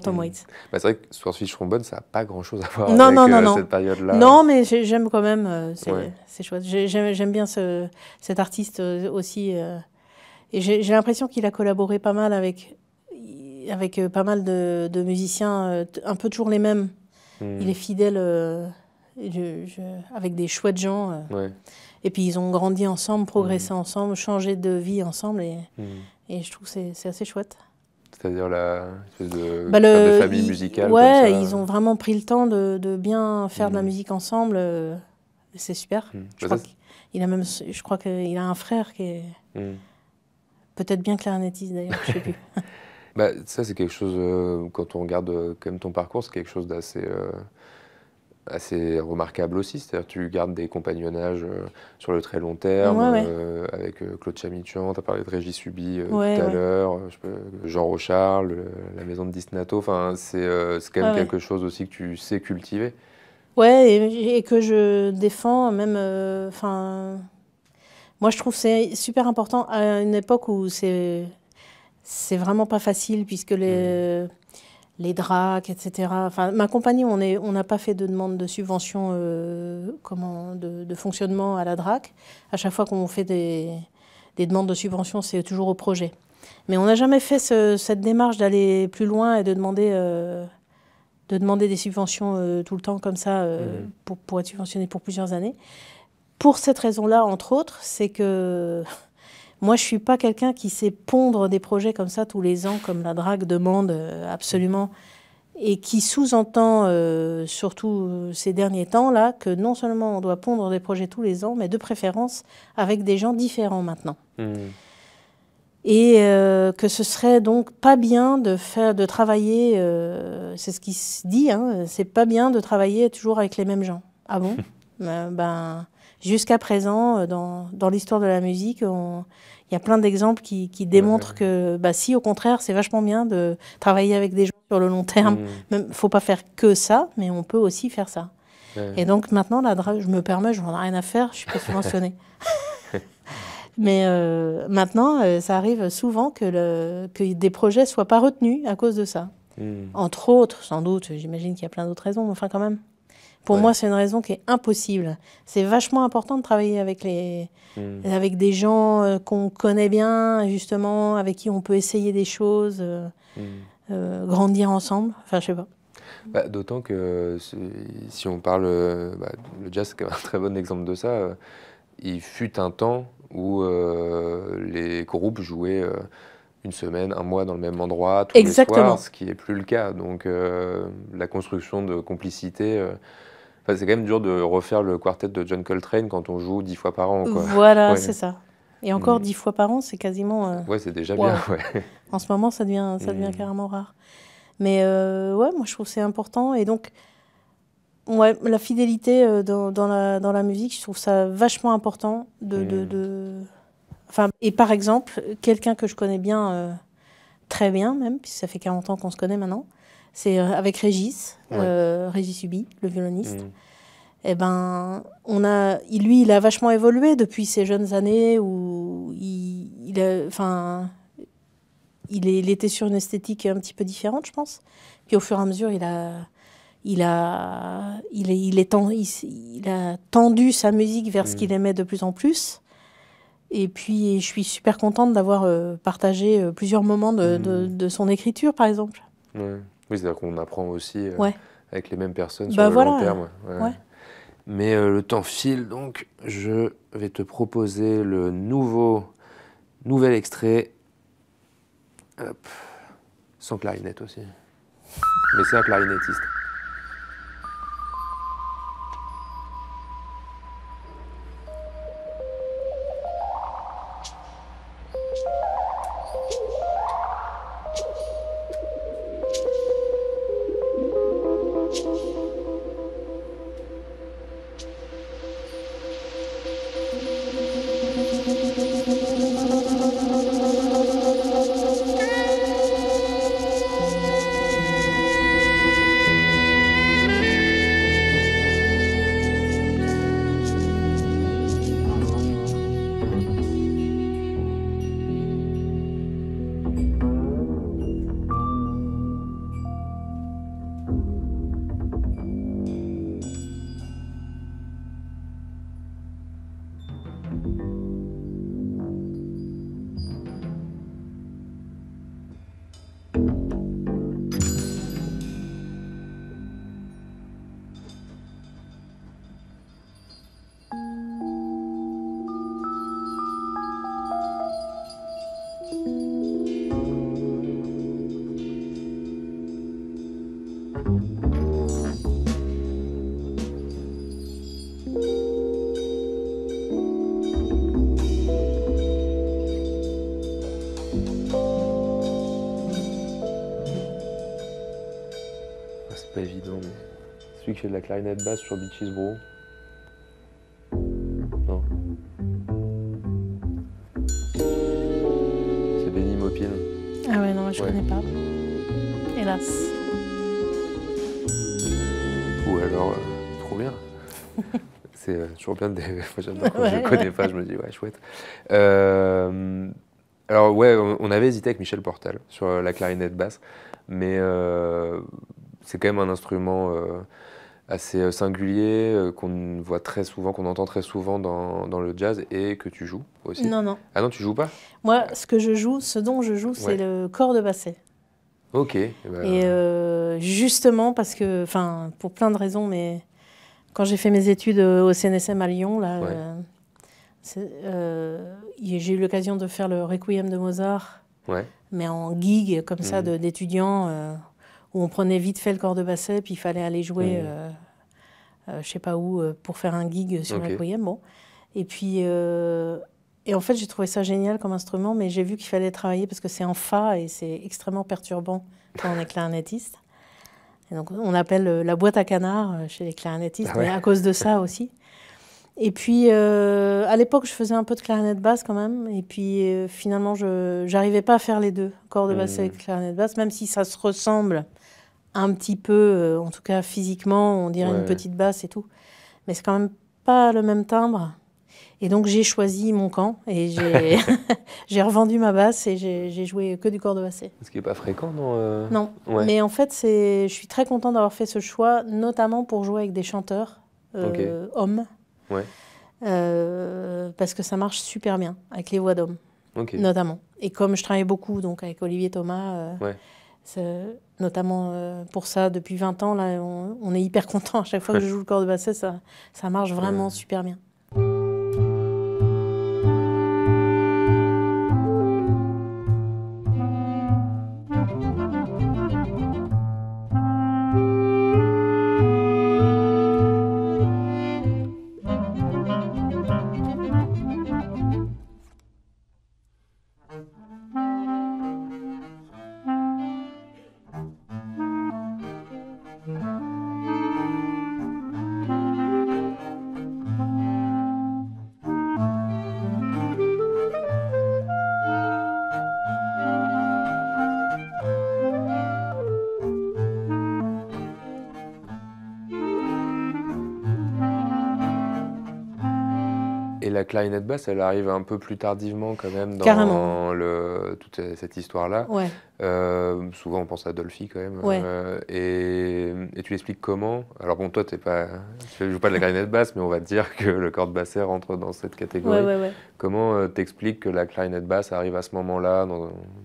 Tom Waits. Bah, c'est vrai que Swordfish Trombone, ça n'a pas grand-chose à voir avec cette période-là. Non, mais j'aime quand même. C'est chouette. J'aime bien cet artiste aussi. Et j'ai l'impression qu'il a collaboré pas mal avec pas mal de musiciens, un peu toujours les mêmes. Il est fidèle avec des chouettes gens. Et puis ils ont grandi ensemble, progressé ensemble, changé de vie ensemble. Et je trouve que c'est assez chouette. C'est-à-dire la espèce de famille musicale. Ouais, comme ça. Ils ont vraiment pris le temps de bien faire de la musique ensemble. C'est super. Je crois qu'il a un frère qui est peut-être bien clarinettiste d'ailleurs, je ne sais plus. Bah, ça, c'est quelque chose, quand on regarde quand même ton parcours, c'est quelque chose d'assez assez remarquable aussi. C'est-à-dire que tu gardes des compagnonnages sur le très long terme, avec Claude Chamichian, tu as parlé de Régis Subi tout à l'heure, Jean Rochard, la maison de disques Nato. Enfin, c'est quand même quelque chose aussi que tu sais cultiver. Ouais, et que je défends même... moi, je trouve que c'est super important à une époque où c'est c'est vraiment pas facile puisque les DRAC, etc. Enfin, ma compagnie, on n'a pas fait de demande de subvention de fonctionnement à la DRAC. À chaque fois qu'on fait des demandes de subvention, c'est toujours au projet. Mais on n'a jamais fait cette démarche d'aller plus loin et de demander des subventions tout le temps comme ça pour être subventionné pour plusieurs années. Pour cette raison-là, entre autres, c'est que moi, je ne suis pas quelqu'un qui sait pondre des projets comme ça tous les ans, comme la DRAC demande absolument, et qui sous-entend, surtout ces derniers temps-là, que non seulement on doit pondre des projets tous les ans, mais de préférence avec des gens différents maintenant. Et que ce serait donc pas bien de travailler, c'est ce qui se dit, hein, c'est pas bien de travailler toujours avec les mêmes gens. Ah bon? Jusqu'à présent, dans l'histoire de la musique, il y a plein d'exemples qui démontrent que si, au contraire, c'est vachement bien de travailler avec des gens sur le long terme. Il ne faut pas faire que ça, mais on peut aussi faire ça. Et donc maintenant, la DRAC, je me permets, je n'en ai rien à faire, je ne suis pas subventionnée. Mais maintenant, ça arrive souvent que des projets ne soient pas retenus à cause de ça. Entre autres, sans doute, j'imagine qu'il y a plein d'autres raisons, mais enfin quand même. Pour moi, c'est une raison qui est impossible. C'est vachement important de travailler avec des gens qu'on connaît bien, justement, avec qui on peut essayer des choses, grandir ensemble. Enfin, je sais pas. D'autant que si on parle, le jazz, c'est un très bon exemple de ça. Il fut un temps où les groupes jouaient une semaine, un mois dans le même endroit, tous les soirs, ce qui n'est plus le cas. Donc la construction de complicité... c'est quand même dur de refaire le quartet de John Coltrane quand on joue 10 fois par an, quoi. Voilà, c'est ça. Et encore 10 fois par an, c'est quasiment... Ouais, c'est déjà bien, ouais. En ce moment, ça devient carrément rare. Mais moi, je trouve que c'est important. Et donc, la fidélité dans la musique, je trouve ça vachement important. Et par exemple, quelqu'un que je connais bien, très bien même, puisque ça fait 40 ans qu'on se connaît maintenant, c'est avec Régis, Régis Huby, le violoniste. Eh ben, il a vachement évolué depuis ces jeunes années où il était sur une esthétique un petit peu différente, je pense. Puis au fur et à mesure, il a tendu sa musique vers ce qu'il aimait de plus en plus. Et puis, je suis super contente d'avoir partagé plusieurs moments de son écriture, par exemple. Oui, c'est-à-dire qu'on apprend aussi avec les mêmes personnes sur le long terme. Mais le temps file, donc je vais te proposer le nouvel extrait. Hop. Sans clarinette aussi. Mais c'est un clarinettiste. Pas évident, mais celui qui fait de la clarinette basse sur Beaches Brew. Non. C'est Benny Maupin. Ah ouais, non, je connais pas. Hélas. Ou alors, trop bien. C'est toujours bien de... Moi, j'adore quand je connais pas, je me dis, ouais, chouette. Alors ouais, on avait hésité avec Michel Portal sur la clarinette basse, mais c'est quand même un instrument assez singulier qu'on voit très souvent, qu'on entend très souvent dans le jazz et que tu joues aussi. Non, non. Ah non, tu joues pas? Moi, ce dont je joue, c'est le corde-basset. Ok. Et justement parce que, enfin, pour plein de raisons, mais quand j'ai fait mes études au CNSM à Lyon, là, j'ai eu l'occasion de faire le Requiem de Mozart, mais en gig comme ça d'étudiants, où on prenait vite fait le corde-basset, puis il fallait aller jouer, je sais pas où, pour faire un gig sur le Requiem. Bon. Et puis, et en fait, j'ai trouvé ça génial comme instrument, mais j'ai vu qu'il fallait travailler parce que c'est en fa et c'est extrêmement perturbant quand on est clarinettiste. Et donc, on appelle la boîte à canard chez les clarinettistes, mais à cause de ça aussi. Et puis, à l'époque, je faisais un peu de clarinette basse quand même. Et puis, finalement, je n'arrivais pas à faire les deux, corde-basset et clarinette basse, même si ça se ressemble un petit peu, en tout cas physiquement, on dirait une petite basse et tout. Mais c'est quand même pas le même timbre. Et donc, j'ai choisi mon camp et j'ai revendu ma basse et j'ai joué que du corde-basset. Ce qui n'est pas fréquent, non Non, mais en fait, je suis très contente d'avoir fait ce choix, notamment pour jouer avec des chanteurs hommes. Parce que ça marche super bien avec les voix d'hommes, notamment. Et comme je travaille beaucoup donc avec Olivier Thomas, notamment pour ça, depuis 20 ans, là, on est hyper content. À chaque fois que je joue le corde-basset, ça marche vraiment super bien. Et la clarinette basse, elle arrive un peu plus tardivement quand même dans toute cette histoire-là. Souvent, on pense à Dolphy quand même. Et tu l'expliques comment? Alors bon, toi, tu ne joues pas de la clarinette basse, mais on va te dire que le corde-basset rentre dans cette catégorie. Comment t'expliques que la clarinette basse arrive à ce moment-là?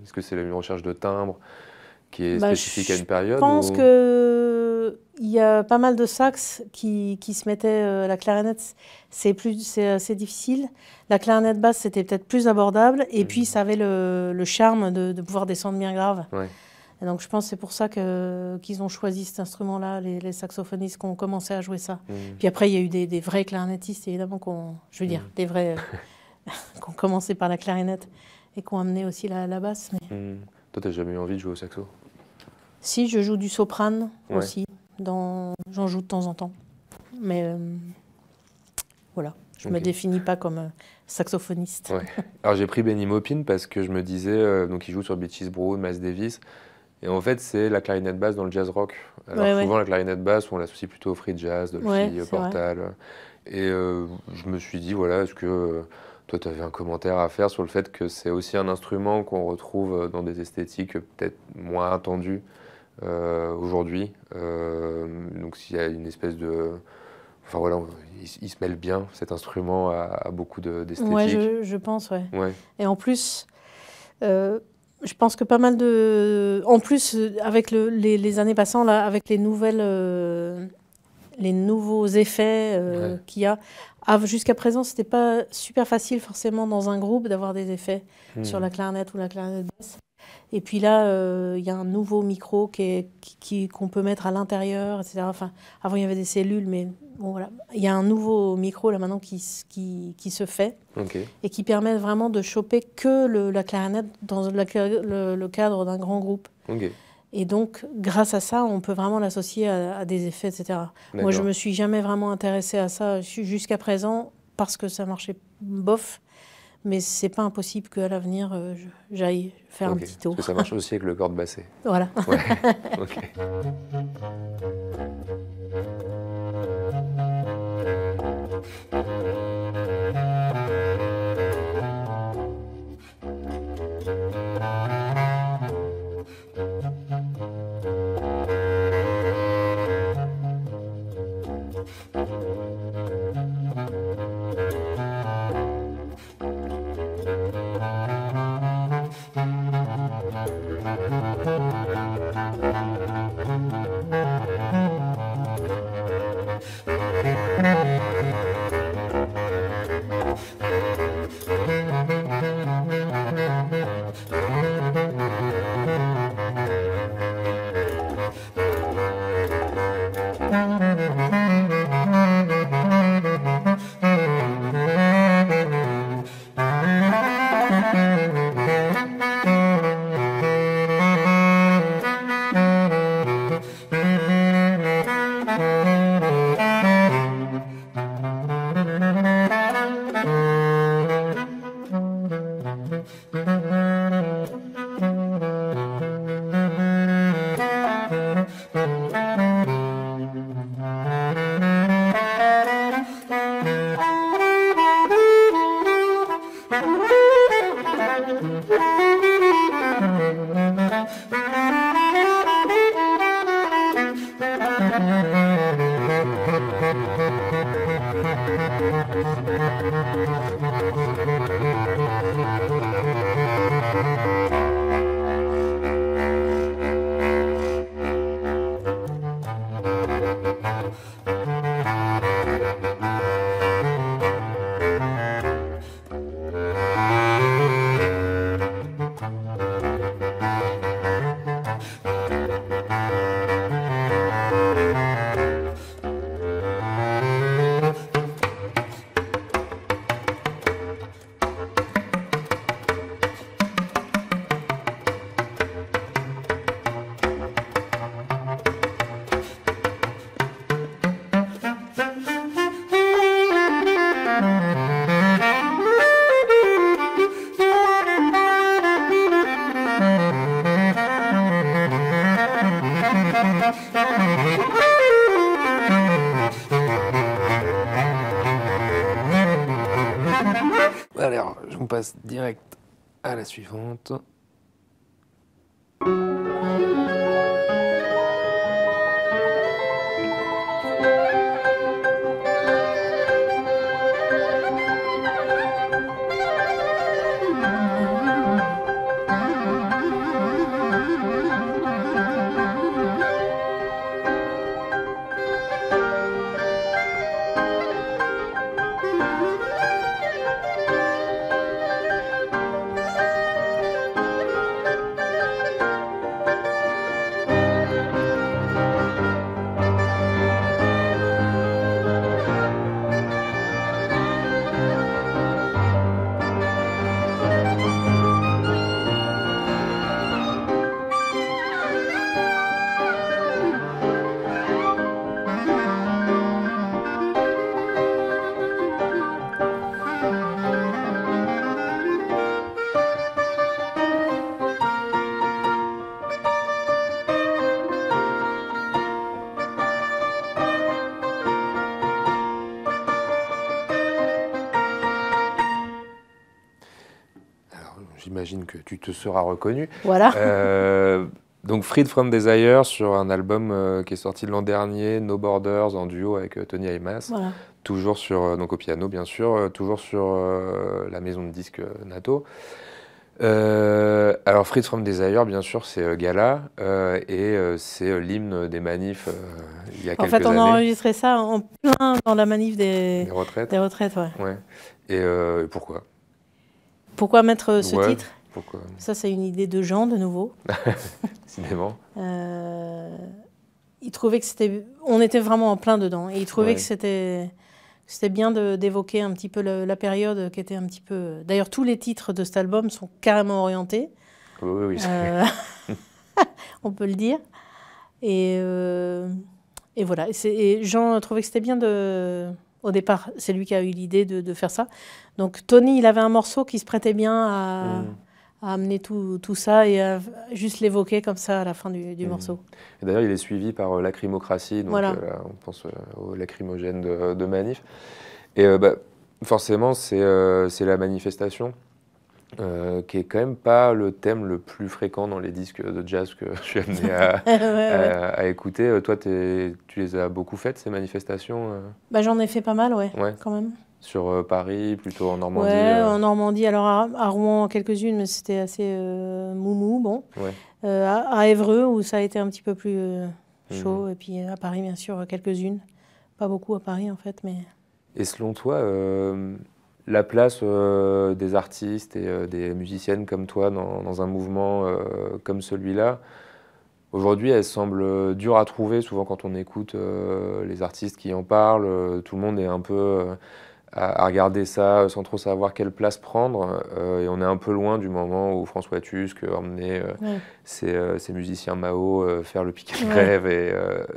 Est-ce que c'est une recherche de timbre qui est spécifique à une période? Je pense qu'il y a pas mal de sax qui se mettaient la clarinette. C'est assez difficile. La clarinette basse, c'était peut-être plus abordable. Et puis, ça avait le charme de pouvoir descendre bien grave. Et donc, je pense que c'est pour ça qu'ils ont choisi cet instrument-là, les saxophonistes qui ont commencé à jouer ça. Puis après, il y a eu des vrais clarinettistes, évidemment, des vrais qui ont commencé par la clarinette et qui ont amené aussi la basse. Mais... Toi, tu n'as jamais eu envie de jouer au saxo? Si, je joue du soprano aussi. J'en joue de temps en temps. Mais voilà, je ne me définis pas comme saxophoniste. Alors j'ai pris Benny Maupin parce que je me disais, donc il joue sur Beaches Brown, Miles Davis, et en fait c'est la clarinette basse dans le jazz rock. Alors souvent la clarinette basse, on l'associe plutôt au free jazz, Dolphy, Portal. Et je me suis dit, voilà, est-ce que toi tu avais un commentaire à faire sur le fait que c'est aussi un instrument qu'on retrouve dans des esthétiques peut-être moins attendues aujourd'hui. Donc s'il y a une espèce de... Enfin voilà, il se mêle bien, cet instrument, à beaucoup d'esthétiques. Ouais, je pense, Et en plus, je pense que pas mal de... En plus, avec les années passant, là, avec les nouveaux effets qu'il y a, jusqu'à présent, c'était pas super facile forcément dans un groupe d'avoir des effets sur la clarinette ou la clarinette basse. Et puis là, il y a un nouveau micro qu'on peut mettre à l'intérieur, etc. Enfin, avant, il y avait des cellules, mais bon, voilà. Il y a un nouveau micro là maintenant qui se fait et qui permet vraiment de choper que la clarinette dans le cadre d'un grand groupe. Et donc, grâce à ça, on peut vraiment l'associer à des effets, etc. Moi, je ne me suis jamais vraiment intéressée à ça jusqu'à présent parce que ça marchait bof. Mais c'est pas impossible qu'à l'avenir, j'aille faire un petit tour. Parce que ça marche aussi avec le corde-basset. Voilà. Alors, on passe direct à la suivante. J'imagine que tu te seras reconnu. Voilà. Donc Freed from Desire sur un album qui est sorti l'an dernier, No Borders, en duo avec Tony Haymas. Voilà. Toujours sur, donc au piano bien sûr, toujours sur la maison de disques Nato. Alors Freed from Desire, bien sûr, c'est Gala et c'est l'hymne des manifs il y a quelques années. En fait, on a enregistré ça en plein dans la manif des retraites. Des retraites, ouais. Et pourquoi ? Pourquoi mettre ce titre ? Pourquoi ? Ça, c'est une idée de Jean, de nouveau. Décidément. Il trouvait que c'était... On était vraiment en plein dedans. Et il trouvait que c'était bien d'évoquer un petit peu la période qui était un petit peu... D'ailleurs, tous les titres de cet album sont carrément orientés. Oui. On peut le dire. Et voilà. Et Jean trouvait que c'était bien de... Au départ, c'est lui qui a eu l'idée de faire ça. Donc Tony, il avait un morceau qui se prêtait bien à amener tout ça et à juste l'évoquer comme ça à la fin du morceau. Et d'ailleurs, il est suivi par Lacrymocratie, donc voilà. On pense au lacrymogène de Manif. Et forcément, c'est la manifestation qui est quand même pas le thème le plus fréquent dans les disques de jazz que je suis amené à écouter. Toi, tu les as beaucoup faites, ces manifestations J'en ai fait pas mal, quand même. Sur Paris, plutôt en Normandie en Normandie. Alors à Rouen, quelques-unes, mais c'était assez moumou, bon. À Évreux, où ça a été un petit peu plus chaud. Et puis à Paris, bien sûr, quelques-unes. Pas beaucoup à Paris, en fait, mais... Et selon toi, la place des artistes et des musiciennes comme toi dans un mouvement comme celui-là, aujourd'hui, elle semble dure à trouver. Souvent, quand on écoute les artistes qui en parlent, tout le monde est un peu à regarder ça sans trop savoir quelle place prendre. Et on est un peu loin du moment où François Tusk emmenait ses musiciens Mao faire le piquet de grève.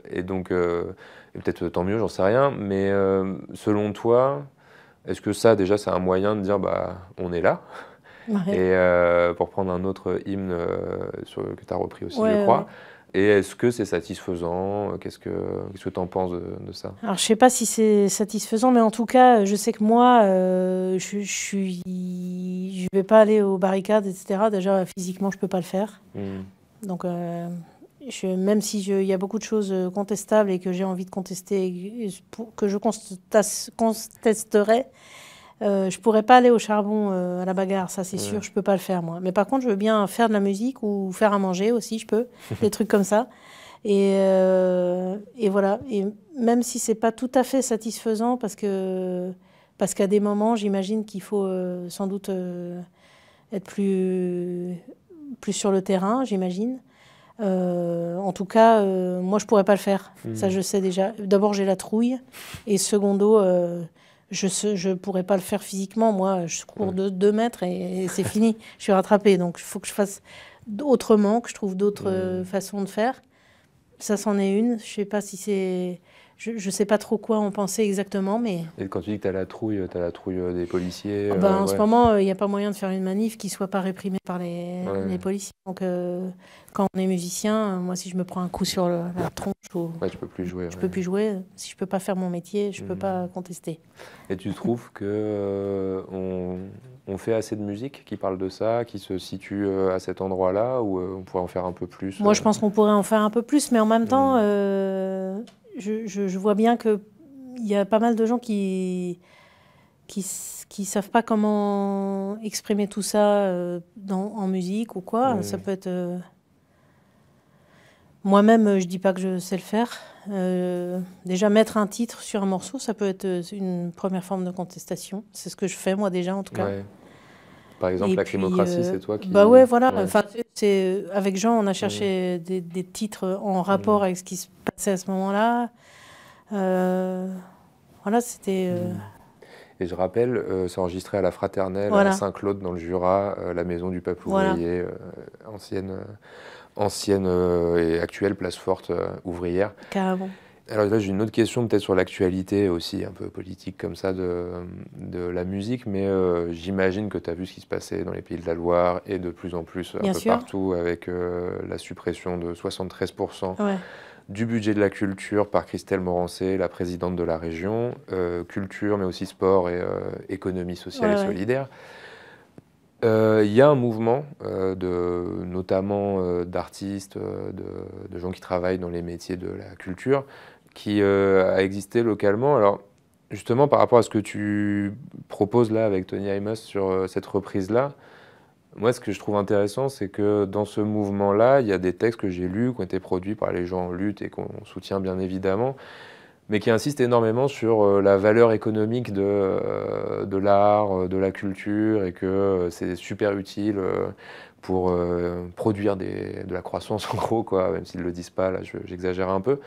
Et donc, et peut-être tant mieux, j'en sais rien. Mais selon toi, est-ce que ça, déjà, c'est un moyen de dire bah, on est là et pour prendre un autre hymne que tu as repris aussi, je crois. Et est-ce que c'est satisfaisant? Qu'est-ce que tu en penses de ça? Alors, je ne sais pas si c'est satisfaisant, mais en tout cas, je sais que moi, je vais pas aller aux barricades, etc. Déjà, physiquement, je ne peux pas le faire. Donc, même s'il y a beaucoup de choses contestables et que j'ai envie de contester, que je contesterai, je pourrais pas aller au charbon à la bagarre, ça c'est sûr, je peux pas le faire moi. Mais par contre, je veux bien faire de la musique ou faire à manger aussi, je peux, des trucs comme ça. Et voilà. Et même si c'est pas tout à fait satisfaisant, parce qu'à des moments, j'imagine qu'il faut sans doute être plus sur le terrain, j'imagine. En tout cas, moi je pourrais pas le faire. Ça, je sais déjà. D'abord, j'ai la trouille, et secondo. Je pourrais pas le faire physiquement. Moi, je cours de 2 mètres et c'est fini. Je suis rattrapée. Donc, il faut que je fasse autrement, que je trouve d'autres façons de faire. Ça, c'en est une. Je sais pas si c'est... Je sais pas trop quoi en penser exactement, mais... Et quand tu dis que tu as la trouille des policiers... en ce moment, il n'y a pas moyen de faire une manif qui soit pas réprimée par les policiers. Donc, quand on est musicien, moi, si je me prends un coup sur la tronche... tu peux plus jouer. Je peux plus jouer. Si je peux pas faire mon métier, je peux pas contester. Et tu trouves que on fait assez de musique qui parle de ça, qui se situe à cet endroit-là, ou on pourrait en faire un peu plus? Moi, je pense qu'on pourrait en faire un peu plus, mais en même temps... Je vois bien qu'il y a pas mal de gens qui savent pas comment exprimer tout ça en musique ou quoi. Ça peut être... Moi-même, je dis pas que je sais le faire. Déjà, mettre un titre sur un morceau, ça peut être une première forme de contestation. C'est ce que je fais, moi, déjà, en tout cas. Par exemple, Lacrymocratie, c'est toi qui... Bah ouais, voilà. Enfin, avec Jean, on a cherché des titres en rapport avec ce qui se passait à ce moment-là. Voilà, c'était... Et je rappelle, c'est enregistré à la Fraternelle, à Saint-Claude, dans le Jura, la maison du peuple ouvrier, ancienne et actuelle place forte ouvrière. Carrément. Alors là, j'ai une autre question peut-être sur l'actualité aussi, un peu politique comme ça, de la musique, mais j'imagine que tu as vu ce qui se passait dans les Pays de la Loire et de plus en plus un peu partout avec la suppression de 73% du budget de la culture par Christelle Morancé, la présidente de la région, culture mais aussi sport et économie sociale et solidaire. Il y a un mouvement, notamment d'artistes, de gens qui travaillent dans les métiers de la culture, qui a existé localement. Alors, justement, par rapport à ce que tu proposes là avec Tony Amos sur cette reprise-là, moi, ce que je trouve intéressant, c'est que dans ce mouvement-là, il y a des textes que j'ai lus, qui ont été produits par les gens en lutte et qu'on soutient bien évidemment, mais qui insistent énormément sur la valeur économique de l'art, de la culture, et que c'est super utile pour produire de la croissance, en gros, quoi, même s'ils ne le disent pas, là, j'exagère un peu.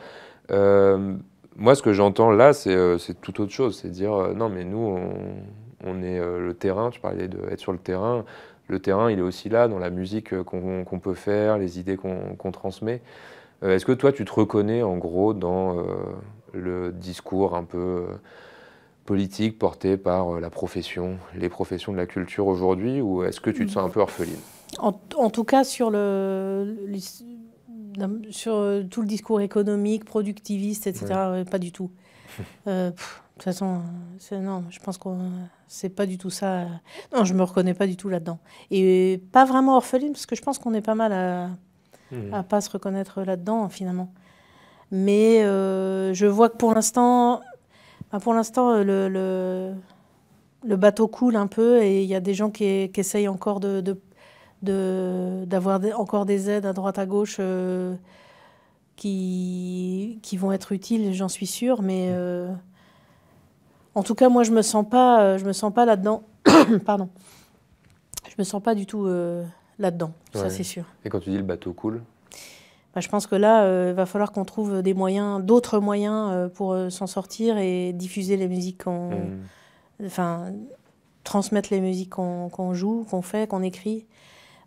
Moi, ce que j'entends là, c'est tout autre chose. C'est dire, non, mais nous, on est le terrain, tu parlais d'être sur le terrain. Le terrain, il est aussi là, dans la musique qu'on peut faire, les idées qu'on transmet. Est-ce que toi, tu te reconnais, en gros, dans le discours un peu politique porté par la profession, les professions de la culture aujourd'hui, ou est-ce que tu te sens un peu orpheline? En tout cas, sur tout le discours économique, productiviste, etc., pas du tout. De toute façon, non, je pense que c'est pas du tout ça. Non, je me reconnais pas du tout là-dedans. Et pas vraiment orpheline, parce que je pense qu'on est pas mal à pas se reconnaître là-dedans, finalement. Mais je vois que pour l'instant, le bateau coule un peu, et il y a des gens qui essayent encore d'avoir encore des aides à droite à gauche qui vont être utiles, j'en suis sûre, mais en tout cas, moi, je me sens pas là-dedans. Pardon. Je me sens pas du tout là-dedans, ça c'est sûr. Et quand tu dis le bateau coule? Je pense que là, il va falloir qu'on trouve d'autres moyens pour s'en sortir et diffuser les musiques enfin, transmettre les musiques qu'on joue, qu'on fait, qu'on écrit.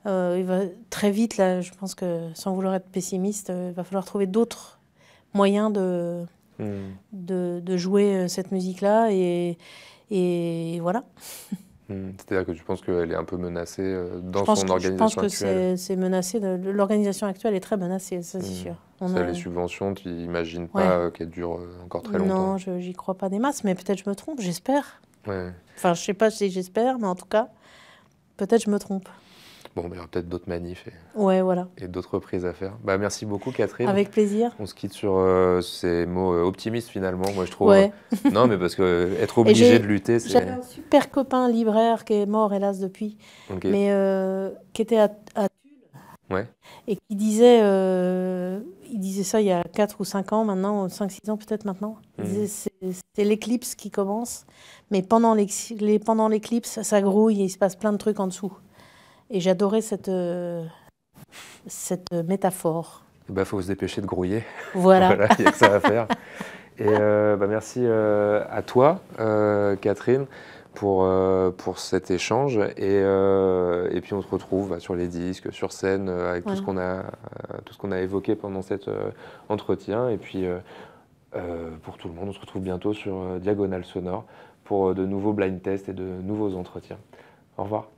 Il va très vite, là, je pense que sans vouloir être pessimiste, il va falloir trouver d'autres moyens de jouer cette musique-là et voilà. C'est-à-dire que tu penses qu'elle est un peu menacée dans son organisation actuelle? Je pense que c'est menacé. L'organisation actuelle est très menacée, ça c'est sûr. Les subventions, tu n'imagines pas qu'elles durent encore très longtemps? Non, j'y crois pas des masses, mais peut-être je me trompe, j'espère. Ouais. Enfin, je sais pas si j'espère, mais en tout cas, peut-être je me trompe. Bon, il y aura peut-être d'autres manifs voilà. et d'autres reprises à faire. Bah, merci beaucoup, Catherine. Avec plaisir. On se quitte sur ces mots optimistes, finalement, moi, je trouve. Ouais. Non, mais parce qu'être obligé de lutter, c'est... J'avais un super copain libraire qui est mort, hélas, depuis, mais qui était à Tulle, et qui disait, il disait ça il y a 4 ou 5 ans maintenant, 5-6 ans peut-être maintenant. Il disait c'est l'éclipse qui commence, mais pendant l'éclipse, ça grouille et il se passe plein de trucs en dessous. Et j'adorais cette métaphore. Il faut se dépêcher de grouiller. Voilà. Voilà, il y a que ça à faire. Et merci à toi, Catherine, pour cet échange. Et puis on se retrouve sur les disques, sur scène, avec tout ce qu'on a évoqué pendant cet entretien. Et puis pour tout le monde, on se retrouve bientôt sur Diagonale Sonore pour de nouveaux blind tests et de nouveaux entretiens. Au revoir.